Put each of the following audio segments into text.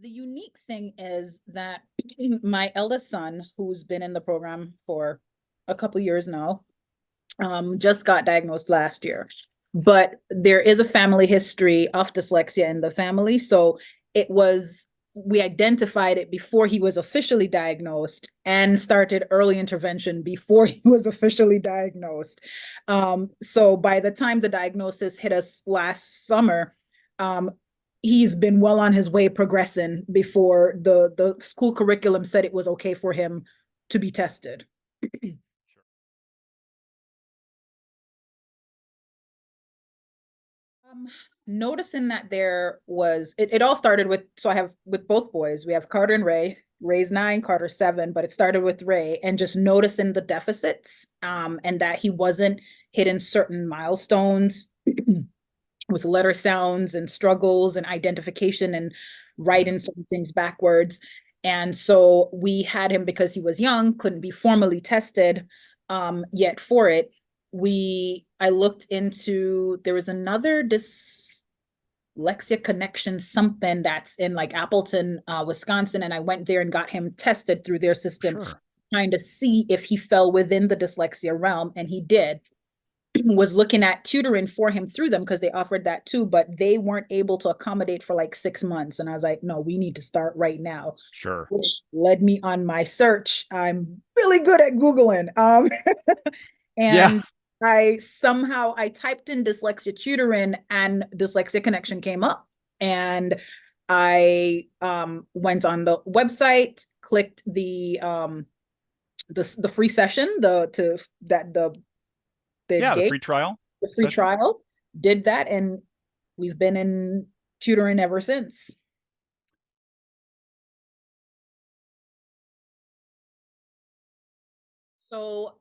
The unique thing is that my eldest son, who's been in the program for a couple years now, just got diagnosed last year. But there is a family history of dyslexia in the family. So we identified it before he was officially diagnosed and started early intervention before he was officially diagnosed. So by the time the diagnosis hit us last summer, um, he's been well on his way progressing before the school curriculum said it was okay for him to be tested. Sure. Um, Noticing that it all started with, so I have with both boys, we have Carter and Ray. Ray's 9, Carter's 7, but it started with Ray, and just noticing the deficits, and that he wasn't hitting certain milestones with letter sounds and struggles and identification and Yeah. writing certain things backwards. And so we had him because he was young, couldn't be formally tested yet for it. I looked into, there was another dyslexia connection, something that's in like Appleton, Wisconsin. And I went there and got him tested through their system, Sure. trying to see if he fell within the dyslexia realm. And he did. Was looking at tutoring for him through them because they offered that too, but they weren't able to accommodate for like 6 months. And I was like, no, we need to start right now, Sure. which led me on my search. I'm really good at Googling. Yeah. And I typed in dyslexia tutoring and dyslexia connection came up. And I went on the website, clicked the free session, the Yeah. The gate free trial the free session. trial, did that, and we've been in tutoring ever since. So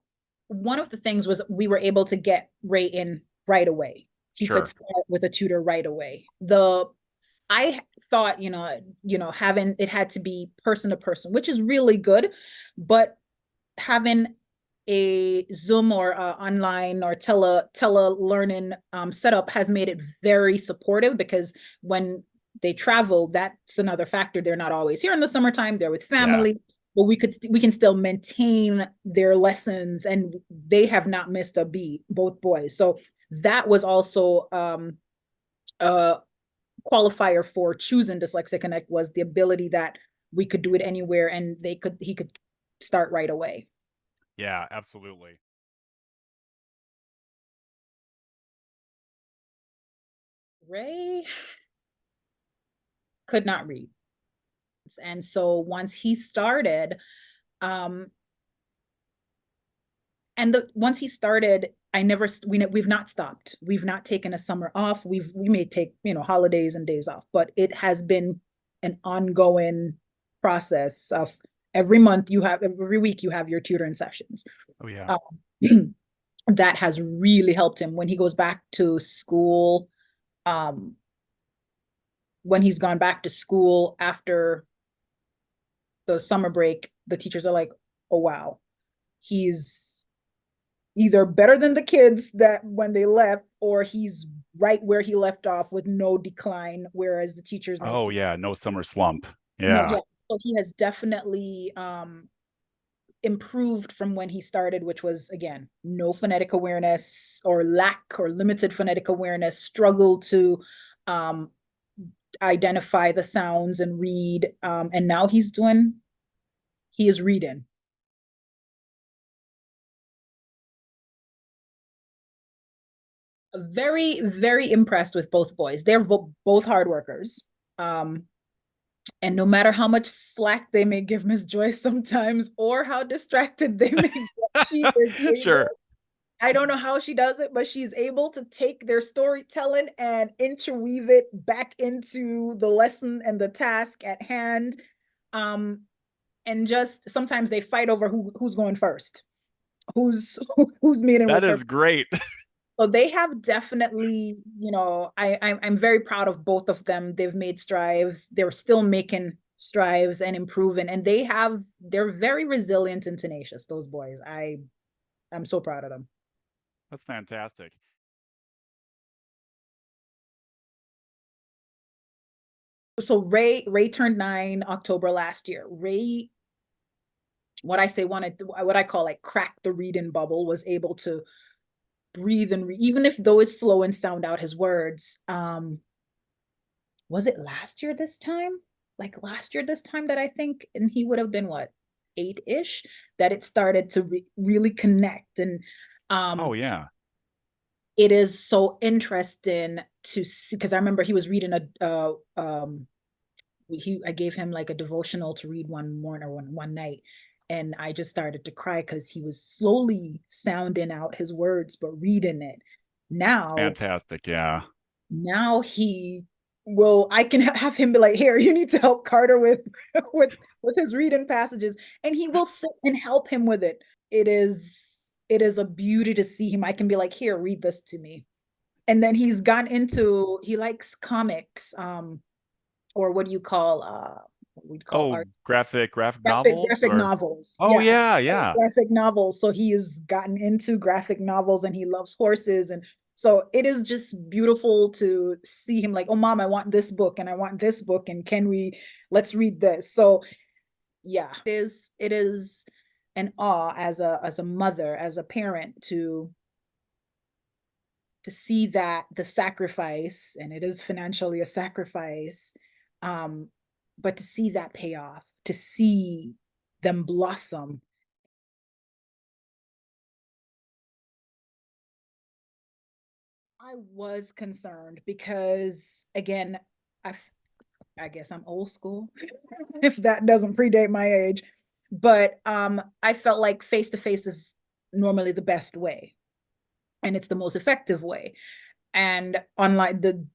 one of the things was we were able to get Ray in right away. He could Sure. start with a tutor right away. The I thought, having it had to be person to person, which is really good, but having a Zoom or online or tele learning setup has made it very supportive because when they travel, that's another factor. They're not always here in the summertime. They're with Yeah. family, but we can still maintain their lessons, and they have not missed a beat. Both boys, so that was also a qualifier for choosing Dyslexia Connect was the ability that we could do it anywhere, and he could start right away. Yeah. Absolutely. Ray could not read. And so once he started, um, once he started, I never we've not stopped. We've not taken a summer off. We may take, holidays and days off, but it has been an ongoing process of every week you have your tutoring sessions. Oh, yeah. Um, that has really helped him when he goes back to school. Um, when he's gone back to school after the summer break, the teachers are like, "Oh wow, he's either better than the kids that when they left, or he's right where he left off with no decline." Whereas the teachers may Oh, see, yeah. No summer slump. no, Yeah. yeah. So he has definitely improved from when he started, which was again no phonetic awareness or lack or limited phonetic awareness, struggle to um, identify the sounds and read. And now he is reading. Very, very impressed with both boys. They're both hard workers. Um, and no matter how much slack they may give Miss Joyce sometimes, or how distracted they may get, she is Sure. able. I don't know how she does it, but she's able to take their storytelling and interweave it back into the lesson and the task at hand. Um, and just sometimes they fight over who's going first, who's who's meeting That with her. is great. So they have definitely, I'm very proud of both of them. They've made strides. They're still making strides and improving, and they're very resilient and tenacious. Those boys, I'm so proud of them. That's fantastic. So Ray turned 9 October last year. Ray, what I call like crack the reading bubble, was able to breathe and even if though it's slow and sound out his words. Was it last year this time? Like last year this time that I think, and he would have been what, 8-ish, that it started to really connect. And Oh yeah. it is so interesting to see, because I remember he was reading I gave him like a devotional to read one morning or one night, and I just started to cry because he was slowly sounding out his words but reading it. Now Fantastic. Yeah. now he will, I can have him be like, here, you need to help Carter with with with his reading passages, and he will sit and help him with it. It is a beauty to see him. I can be like, here, read this to me. And then he likes comics, or what do you call what we'd call Oh, art, graphic novels graphic or novels. oh Yeah, yeah, it's yeah. graphic novels. So he has gotten into graphic novels and he loves horses. And so it is just beautiful to see him like, oh, mom, I want this book and I want this book. And let's read this. So yeah, it is an awe as a mother, as a parent, to see that the sacrifice, and it is financially a sacrifice, um, but to see that pay off, to see them blossom. I was concerned because, again, I, I guess I'm old school, if that doesn't predate my age, but I felt like face to face is normally the best way, and it's the most effective way. And online, the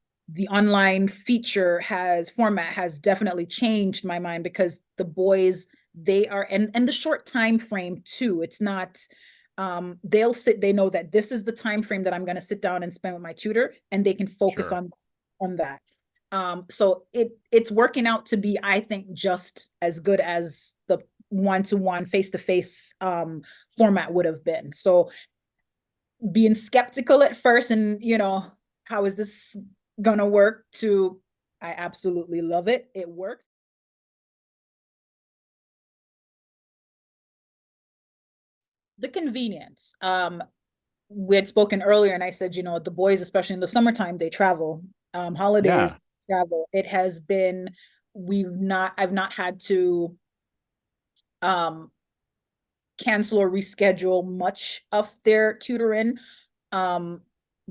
online format has definitely changed my mind, because the boys, they are, and the short time frame too, it's not, they know that this is the time frame that I'm going to sit down and spend with my tutor, and they can focus Sure. on that. So it's working out to be, I think, just as good as the one-to-one face-to-face format would have been. So being skeptical at first, and how is this gonna work, to I absolutely love it, it works. The convenience, we had spoken earlier and I said, the boys, especially in the summertime, they travel, Yeah. holidays, travel. It has been, I've not had to um cancel or reschedule much of their tutoring, um,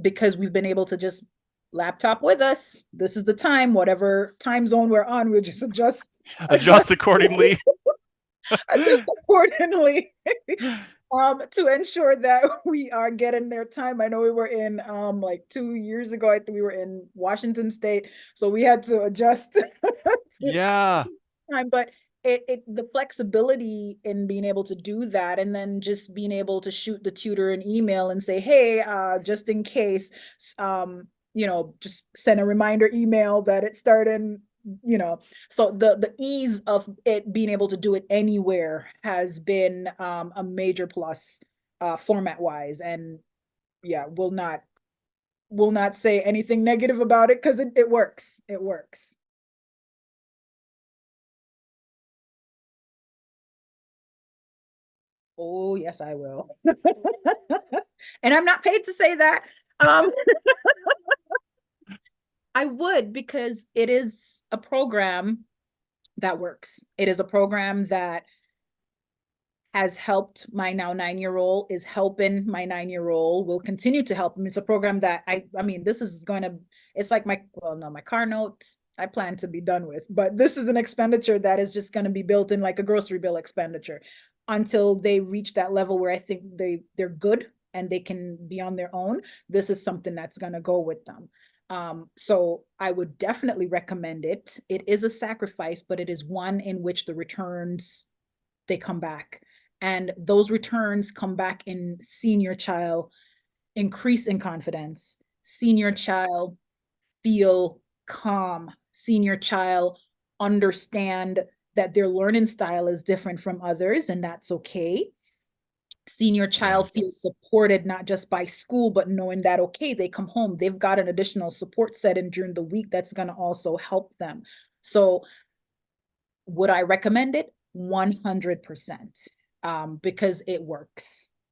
because we've been able to just laptop with us. This is the time, whatever time zone we're on, we'll just Adjust accordingly. adjust accordingly, to ensure that we are getting their time. I know we were in, like 2 years ago, I think we were in Washington State, so we had to adjust Yeah. time, but the flexibility in being able to do that, and then just being able to shoot the tutor an email and say, hey, just in case, just send a reminder email that it's starting, you know. So the ease of it being able to do it anywhere has been, a major plus, format wise. And yeah, will not say anything negative about it, because it works. It works. Oh, yes, I will. And I'm not paid to say that. Um, I would, because it is a program that works. It is a program that has helped my now 9-year old, is helping my 9-year old, will continue to help him. It's a program that I mean, this is going to, it's like well, no, my car notes, I plan to be done with, but this is an expenditure that is just going to be built in like a grocery bill expenditure until they reach that level where I think they're good and they can be on their own. This is something that's going to go with them. So I would definitely recommend it. It is a sacrifice, but it is one in which the returns, they come back, and those returns come back in senior child increase in confidence, senior child feel calm, senior child understand that their learning style is different from others, and that's okay. Senior Yeah. child feels supported, not just by school, but knowing that, okay, they come home, they've got an additional support set in during the week that's going to also help them. So would I recommend it? 100%, because it works.